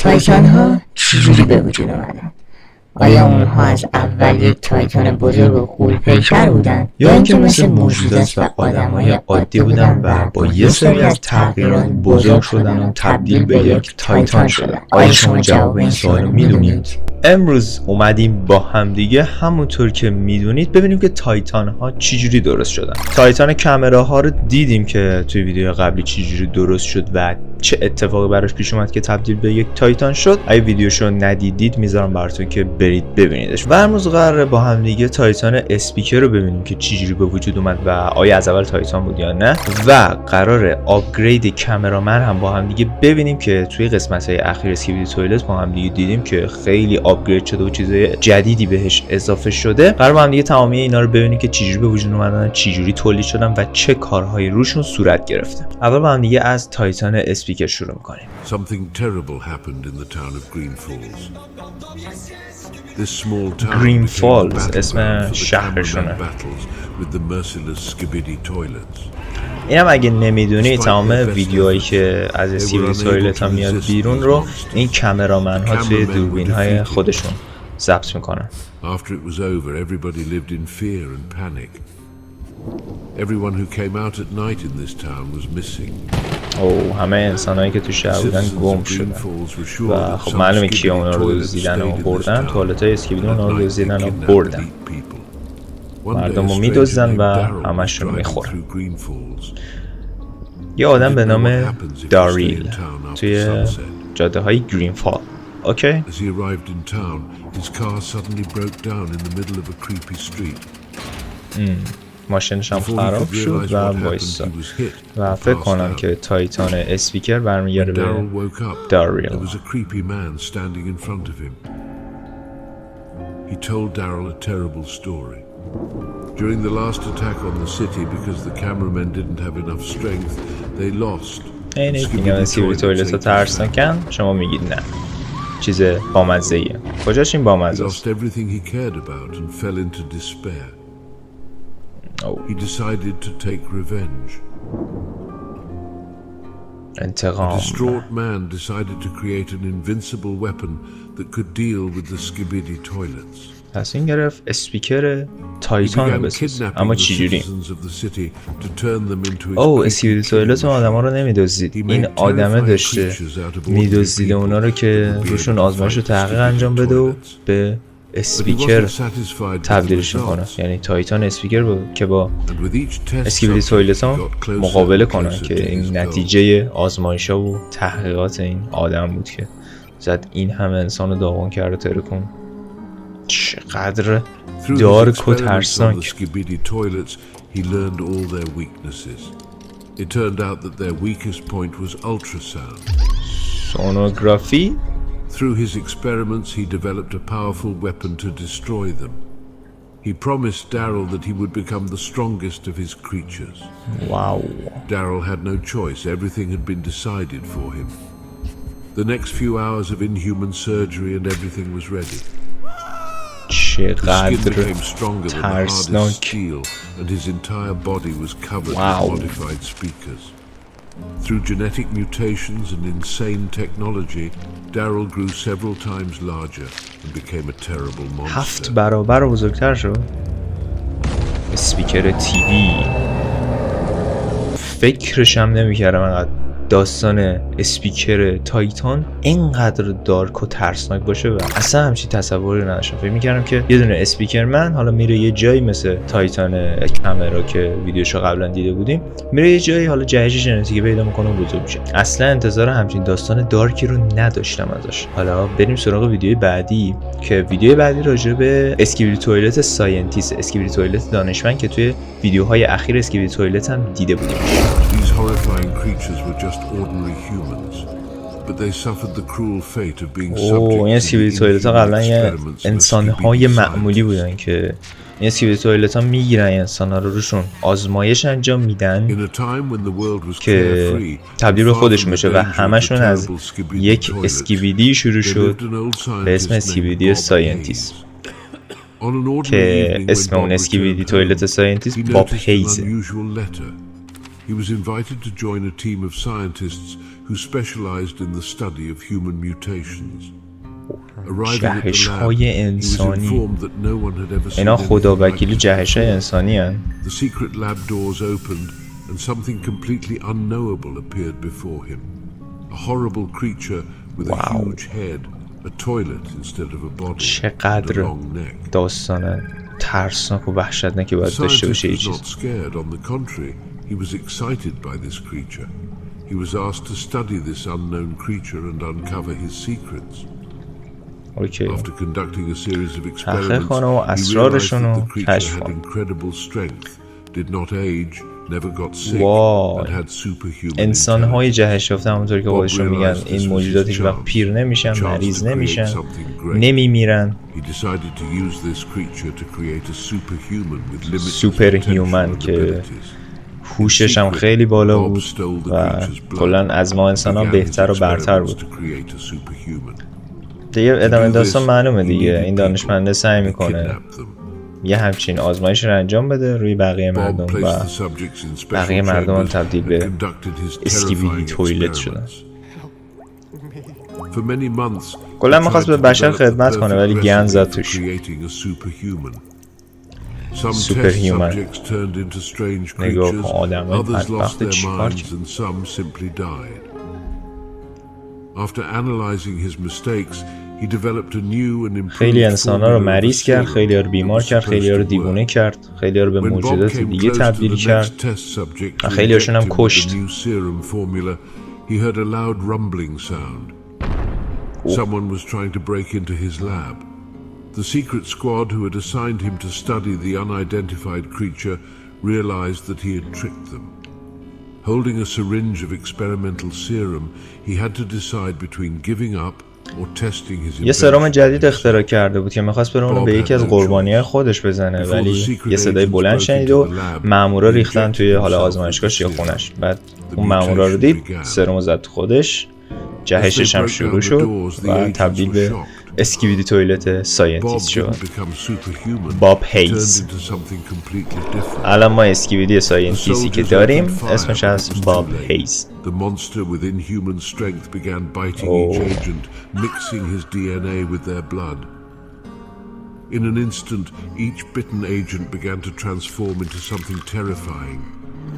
تایتان ها چجوری به وجود آمدن؟ آیا اونها از اول یک تایتان بزرگ و غول‌پیکر بودن یا اینکه مثل موجودات و آدمای عادی بودن و با یه سری از تغییرات بزرگ شدن و تبدیل به یک تایتان شدن؟ آیا شما جواب این سوالو میدونید؟ امروز اومدیم با هم دیگه همونطور که میدونید ببینیم که تایتان ها چجوری درست شدن. تایتان کامراها رو دیدیم که توی ویدیو قبلی چجوری درست شد و چه اتفاقی براش پیش اومد که تبدیل به یک تایتان شد. اگه ویدیوشو ندیدید میذارم براتون که برید ببینیدش. و امروز قراره با هم دیگه تایتان اسپیکر رو ببینیم که چجوری به وجود اومد و آیا از اول تایتان بود یا نه، و قراره آپگرید کامرامن هم با هم دیگه ببینیم که توی قسمت‌های اخیر اسکیبیدی توالت با هم دیگه دیدیم که خیلی آپگرید شده و چیزای جدیدی بهش اضافه شده. قرار با هم دیگه تمامی اینا رو ببینیم که چجوری به وجود اومدن، چجوری تولید شدن و چه کارهایی روشون صورت گرفته. اول با هم دیگه از تایتان اسپیکر شروع می‌کنیم. Something terrible happened in the town of Green Falls. This small town Green became Falls a اسم battleground for the شهرشونه. cameraman battles with the merciless Skibidi toilets. اینم اگه نمیدونی تمام ویدیوهایی که از اسکیبیدی توالت ها میاد بیرون رو این کامرامن ها توی دوربین های خودشون ضبط میکنن. After it was over, everybody lived in fear and panic. Everyone who came out at night in this town was missing. همه انسانایی که تو شهر بودن گم شدن و خب معلومه که اونا رو دزدیدن و بردن. توالت های اسکیبیدی اونا رو دزدیدن و بردن. مردم رو میدزدن و همشون رو میخورن. یه آدم به نام داریم توی جاده های گرین فال. اوکی؟ As he arrived in town, his car suddenly broke down in the middle of a creepy street. ماشینش هم خراب شد و وایساد و فکر کنم که تایتان اسپیکر برمیگرده به داریم. There was a creepy man standing in front of him. He told Daryl a terrible story. During the last attack on the city, because the cameramen didn't have enough strength, they lost. اینه میگم اسکیبیدی توالت ها ترسناکن، شما میگید نه. چیز بامزه ایه. کجاش این بامزه است؟ He lost everything he cared about and fell into despair. He decided to take revenge. انتقام. A distraught man decided to create an invincible weapon that could deal with the Skibidi toilets. پس این گرفت اسپیکر تایتان رو بساز. اما چجوری؟ اسکیبیدی توالت آدم ها رو نمیدزدید. این آدمه داشته میدزدیده اونا رو که روشون آزمایش و تحقیق انجام بده و به اسپیکر تبدیلش کنه. یعنی تایتان اسپیکر که با اسکیبیدی توالت ها مقابله کنن که این نتیجه آزمایش ها و تحقیقات این آدم بود که زد این همه انسان رو داغون کرد و ترکون. چقدر دارک و ترسناک. He learned all their weaknesses. It turned out that their weakest point was ultrasound. Sonography? Through his experiments, he developed a powerful weapon to destroy them. He promised Daryl that he would become the strongest of his creatures. Wow. Daryl had no choice. Everything had been decided for him. The next few hours of inhuman surgery and everything was ready. چقدر ترسناک. And his entire body was covered with modified speakers. Through genetic mutations and insane technology, Daryl grew several times larger and became a terrible monster. 7 برابر بزرگتر شد. اسپیکر تیوی. فکرشم نمی‌کردم انقدر داستان اسپیکر تایتان اینقدر دارک و ترسناک باشه و اصلا همچین تصوری نداشتم. فکر می‌کردم که یه دونه اسپیکر من حالا میره یه جایی مثل تایتان کامرا که ویدیوشو قبلا دیده بودیم، میره یه جایی حالا جهش ژنتیکی پیدا میکنه و بزرگ میشه. اصلا انتظار همچین داستان دارکی رو نداشتم ازش. حالا بریم سراغ ویدیوی بعدی که ویدیوی بعدی راجع به اسکیبیدی توالت ساینتیست، اسکیبیدی توالت دانشمند که توی ویدیوهای اخیر اسکیبیدی توالت هم دیده بودیم. Horrifying creatures were just ordinary humans, but they suffered the cruel fate of being subject این اسکیبیدی توالت ها قبلا یه انسان‌های معمولی بودن که این اسکیبیدی توالت ها میگیرن انسان‌ها رو روشون آزمایش انجام میدن که تبدیل به خودشون بشه و همشون از یک اسکیبیدی شروع شد به اسم اسکیبیدی ساینتیست که اسم اون اسکیبیدی توالت ساینتیست با پیزه. he was invited to join a team of scientists who specialized in the study of human mutations. جهش های انسانی اینا خدا وکیلی جهش های انسانی هن. The secret lab doors opened and something completely unknowable appeared before him. A horrible creature with a huge head, a toilet instead of a body, and a long neck. داستان ترسناک و وحشتناکی باید داشته باشه این The scientist was not scared. On the contrary, he was excited by this creature. He was asked to study this unknown creature and uncover his secrets. After conducting a series of experiments, he realized that the creature had incredible strength, did not age, never got sick, and had superhuman انسان‌های جهش یافته همونطور که خودشون میگن این موجوداتی که وقت پیر نمیشن، مریض نمیشن، نمیمیرن. سوپر هیومن که هوشش هم خیلی بالا بود و کلاً از ما انسان‌ها بهتر و برتر بود. دیگه ادامه داستان معلومه دیگه، این دانشمنده سعی میکنه یه همچین آزمایش رو انجام بده روی بقیه مردم و بقیه مردم هم تبدیل به اسکیبیدی توالت شدن. کلا میخواست به بشر خدمت کنه ولی گند زد توش. سوپر هیومن. نگاه کن آدم های بدبخت چیکار کرد. خیلی انسان‌ها رو مریض کرد، خیلی ها رو بیمار کرد، خیلی ها رو دیوونه کرد، خیلی ها رو به موجودات دیگه تبدیل کرد و خیلی هاشون هم کشت. Someone was trying to break into his lab. The secret squad who had assigned him to study the unidentified creature realized that he had tricked them. Holding a syringe of experimental serum, he had to decide between giving up or testing his invention. یه سرم جدید اختراع کرده بود که می‌خواست بره اونو به یکی از قربانی‌های خودش بزنه، ولی یه صدای بلند شنید و مامورا ریختن توی حال آزمایشگاهش یا خونش. بعد اون مامورا رو دید، سرمو زد تو خودش، جهشش هم شروع شد و تبدیل به اسکیبیدی توالت ساینتیست شد. هایز. الان ما اسکیبیدی ساینتیستی که داریم اسمش از هایز. In an instant, each bitten agent began to transform into something terrifying.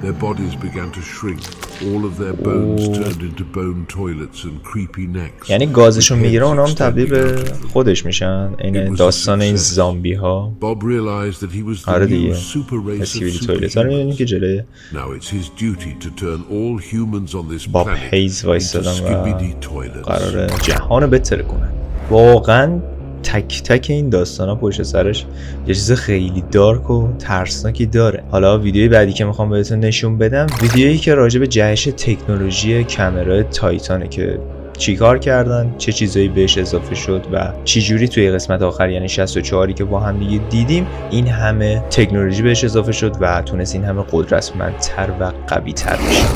Their bodies began to shrink. All of their bones turned into bone toilets and creepy necks. یعنی گازشون میگیره اونام تبدیل به خودش میشن. این داستان این زامبی ها. Bob realized that he was آره the new دیگه. super race of اسکیبیدی توالت ها رو میبینی که جلوی Now it's his duty to turn all humans on this planet هایز وایستادن into و Skibidi toilets. قراره جهان رو بتره کنن. واقعا تک تک این داستانا پشت سرش یه چیز خیلی دارک و ترسناکی داره. حالا ویدیوی بعدی که میخوام بهتون نشون بدم ویدیویی که راجع به جهش تکنولوژی کامرای تایتانه که چیکار کردن، چه چیزایی بهش اضافه شد و چی جوری توی قسمت آخر یعنی 64 که با هم دیگه دیدیم این همه تکنولوژی بهش اضافه شد و تونست این همه قدرتمندتر و قوی‌تر بشه.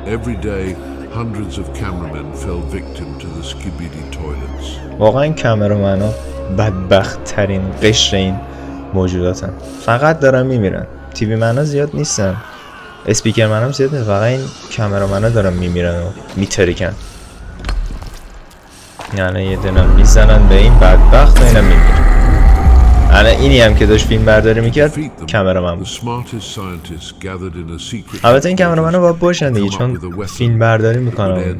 Every day hundreds of cameramen fell victim to the Skibidi toilets. واقعا کامرامن‌ها بدبخت ترین قشر این موجوداتن. فقط دارن میمیرن. تیوی من‌ها زیاد نیستن. اسپیکر منم زیاد نیست. فقط این کامرامن‌ها دارن میمیرن و میترکن. یعنی یه دونه میزنن به این بدبخت و اینا میمیرن. الان اینی هم که داشت فیلم برداری میکرد کامرامن بود. البته این کامرامن‌ها باید باشن دیگه چون فیلم برداری میکنن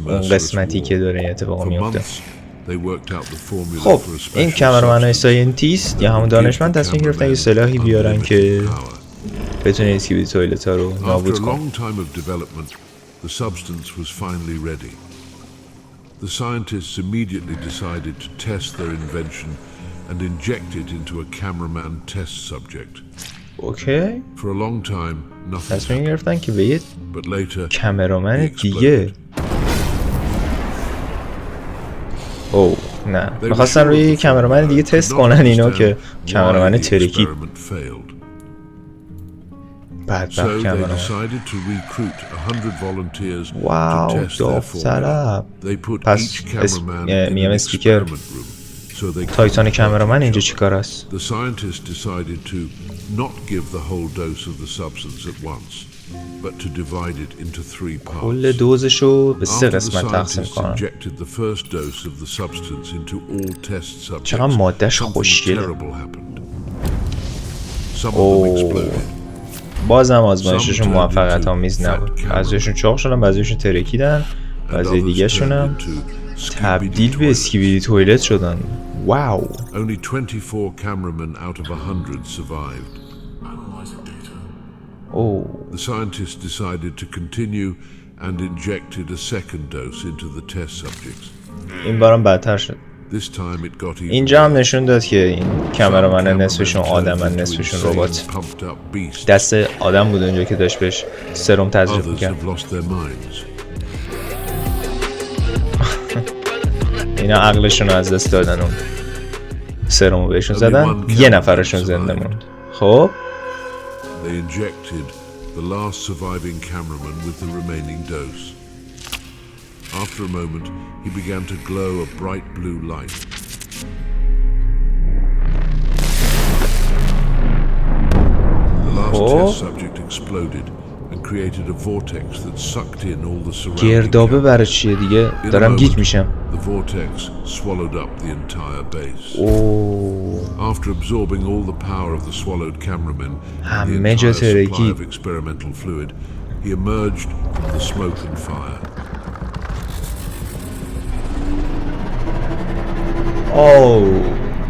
اون قسمتی که داره این اتفاق میفته. خب این کامرامن‌های ساینتیست یا همون دانشمند تصمیم گرفتن یه سلاحی بیارن که بتونه اسکیبیدی توالت ها رو نابود کنه. The scientists immediately decided to test their invention and inject it into a cameraman test subject. Okay. For a long time, nothing. تصمیم گرفتن که به یه But later, کامرامن دیگه. اوه نه. می‌خواستن روی کامرامن دیگه تست کنن اینو که کامرامن ترکید. بدبخت کامرامن. واو داوطلب. پس میام اسپیکر تایتان کامرامن اینجا چیکار است؟ The scientists decided to not give the whole dose of the substance at once. but to divide it into 3 parts. کل دوزشو به 3 After the قسمت تقسیم scientists کنن. injected the first dose of the substance into all test subjects, چقدر مادهش something خوشگله. terrible happened. Some of them exploded. بازم آزمایششون موفقیت آمیز نبود. بعضیشون چاق شدن، بعضیشون ترکیدن، بعضی دیگه شونم تبدیل به اسکیبیدی توالت شدن. واو. Only 24 cameramen out of 100 survived. The scientists decided to continue and injected a second dose into the test subjects. این بارم بدتر شد. This time it got even. اینجا هم نشون داد که این کامرامن نصفشون آدمن نصفشون ربات. دست آدم بود اونجا که داشت بهش سرم تزریق می‌کرد. اینا عقلشون رو از دست دادن، اون سرمو بهشون زدن، یه نفرشون زنده موند. خب They injected the last surviving cameraman with the remaining dose. After a moment, he began to glow a bright blue light. The last test subject exploded and created a vortex that sucked in all the surrounding. گردابه برای چیه دیگه؟ دارم گیج میشم. The vortex swallowed up the entire base. After absorbing all the power of the swallowed cameraman and the entire supply of experimental fluid, he emerged from the smoke and fire.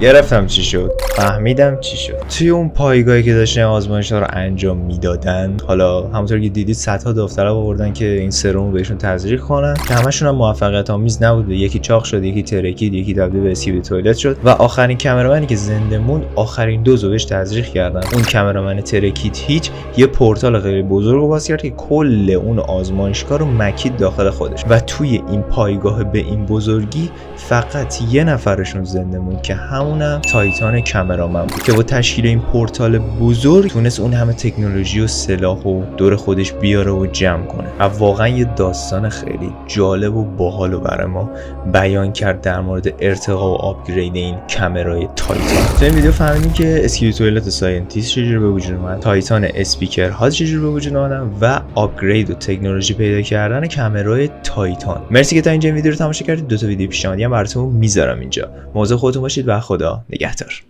گرفتم چی شد، فهمیدم چی شد. توی اون پایگاهی که داشتن آزمایش‌ها رو انجام میدادن، حالا همونطور که دیدید صدها داوطلب آوردن که این سرمو بهشون تزریق کنن، که همشون هم موفقیت آمیز نبود. یکی چاق شد، یکی ترکید، یکی تبدیل به اسکیبیدی توالت شد و آخرین کامرامنی که زنده موند آخرین دوزو بهش تزریق کردن. اون کامرامن ترکید هیچ، یه پورتال خیلی بزرگ رو باز کرد که کل اون آزمایشگاه رو مکید داخل خودش و توی این پایگاه به این بزرگی فقط یه نفرشون زنده موند که همونم تایتان کامرامن بود که با تشکیل این پورتال بزرگ تونست اون همه تکنولوژی و سلاح و دور خودش بیاره و جمع کنه و واقعا یه داستان خیلی جالب و باحال رو برای ما بیان کرد در مورد ارتقا و آپگرید این کامرای تایتان. تو این ویدیو فهمیدیم که اسکیبیدی توالت ساینتیست چجوری به وجود اومد، تایتان اسپیکرها چجوری به وجود اومدن و آپگرید و تکنولوژی پیدا کردن کامرای تایتان. مرسی که تا اینجا ویدیو رو تماشا کردید. 2 تا ویدیو پیشنهادی هم براتون میذارم اینجا. مواظب خودتون باشید و خدا نگهدار.